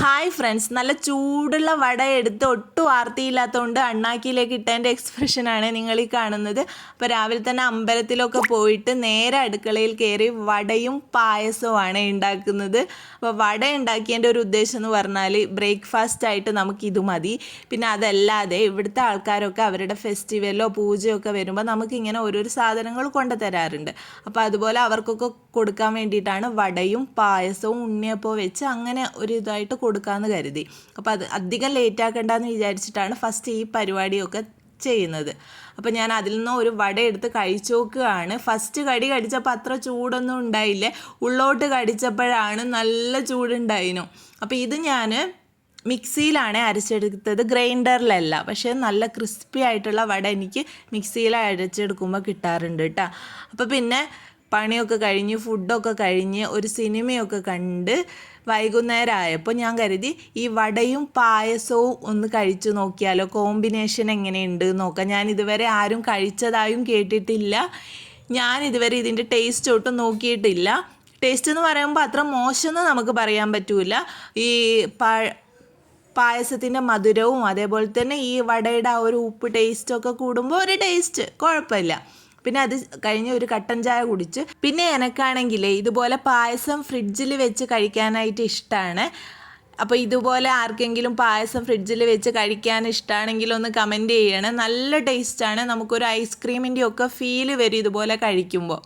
Hi friends, നല്ല ചൂടുള്ള വട എടുത്ത് ഒട്ടും ആർത്തിയില്ലാത്തതുകൊണ്ട് അണ്ണാക്കിയിലേക്ക് ഇട്ടതിൻ്റെ എക്സ്പ്രഷനാണ് നിങ്ങൾ ഈ കാണുന്നത്. അപ്പോൾ രാവിലെ തന്നെ അമ്പലത്തിലൊക്കെ പോയിട്ട് നേരെ അടുക്കളയിൽ കയറി വടയും പായസവുമാണ് ഉണ്ടാക്കുന്നത്. അപ്പോൾ വട ഉണ്ടാക്കിയതിൻ്റെ ഒരു ഉദ്ദേശം എന്ന് പറഞ്ഞാൽ ബ്രേക്ക്ഫാസ്റ്റ് ആയിട്ട് നമുക്കിത് മതി. പിന്നെ അതല്ലാതെ ഇവിടുത്തെ ആൾക്കാരൊക്കെ അവരുടെ ഫെസ്റ്റിവലോ പൂജയോ ഒക്കെ വരുമ്പോൾ നമുക്കിങ്ങനെ ഓരോരോ സാധനങ്ങൾ കൊണ്ടു തരാറുണ്ട്. അപ്പോൾ അതുപോലെ അവർക്കൊക്കെ കൊടുക്കാൻ വേണ്ടിയിട്ടാണ് വടയും പായസവും ഉണ്ണിയപ്പവും വെച്ച് അങ്ങനെ ഒരു ഇതായിട്ട് കൊടുക്കാമെന്ന് കരുതി. അപ്പോൾ അത് അധികം ലേറ്റ് ആക്കണ്ടെന്ന് വിചാരിച്ചിട്ടാണ് ഫസ്റ്റ് ഈ പരിപാടിയൊക്കെ ചെയ്യുന്നത്. അപ്പോൾ ഞാൻ അതിൽ നിന്ന് ഒരു വട എടുത്ത് കഴിച്ചു നോക്കുകയാണ്. ഫസ്റ്റ് കടിച്ചപ്പോൾ അത്ര ചൂടൊന്നും ഉണ്ടായില്ലേ, ഉള്ളോട്ട് കടിച്ചപ്പോഴാണ് നല്ല ചൂടുണ്ടായിരുന്നു. അപ്പോൾ ഇത് ഞാൻ മിക്സിയിലാണ് അരച്ചെടുത്തത്, ഗ്രൈൻഡറിലല്ല. പക്ഷേ നല്ല ക്രിസ്പി ആയിട്ടുള്ള വട എനിക്ക് മിക്സിയിൽ അരച്ചെടുക്കുമ്പോൾ കിട്ടാറുണ്ട് കേട്ടോ. അപ്പോൾ പിന്നെ പണിയൊക്കെ കഴിഞ്ഞ് ഫുഡൊക്കെ കഴിഞ്ഞ് ഒരു സിനിമയൊക്കെ കണ്ട് വൈകുന്നേരം ആയപ്പോൾ ഞാൻ കരുതി ഈ വടയും പായസവും ഒന്ന് കഴിച്ചു നോക്കിയാലോ, കോമ്പിനേഷൻ എങ്ങനെയുണ്ട് നോക്കാം. ഞാൻ ഇതുവരെ ആരും കഴിച്ചതായും കേട്ടിട്ടില്ല, ഞാൻ ഇതുവരെ ഇതിൻ്റെ ടേസ്റ്റ് ഒട്ടും നോക്കിയിട്ടില്ല. ടേസ്റ്റ് എന്ന് പറയുമ്പോൾ അത്ര മോശമെന്ന് നമുക്ക് പറയാൻ പറ്റില്ല. ഈ പായസത്തിൻ്റെ മധുരവും അതേപോലെ തന്നെ ഈ വടയുടെ ആ ഒരു ഉപ്പ് ടേസ്റ്റൊക്കെ കൂടുമ്പോൾ ഒരു ടേസ്റ്റ് കുഴപ്പമില്ല. പിന്നെ അത് കഴിഞ്ഞ് ഒരു കട്ടൻ ചായ കുടിച്ച്. പിന്നെ എനക്കാണെങ്കിൽ ഇതുപോലെ പായസം ഫ്രിഡ്ജിൽ വെച്ച് കഴിക്കാനായിട്ട് ഇഷ്ടമാണ്. അപ്പോൾ ഇതുപോലെ ആർക്കെങ്കിലും പായസം ഫ്രിഡ്ജിൽ വെച്ച് കഴിക്കാൻ ഇഷ്ടമാണെങ്കിൽ ഒന്ന് കമൻറ്റ് ചെയ്യണം. നല്ല ടേസ്റ്റാണ്, നമുക്കൊരു ഐസ്ക്രീമിൻ്റെ ഒക്കെ ഫീല് വരും ഇതുപോലെ കഴിക്കുമ്പോൾ.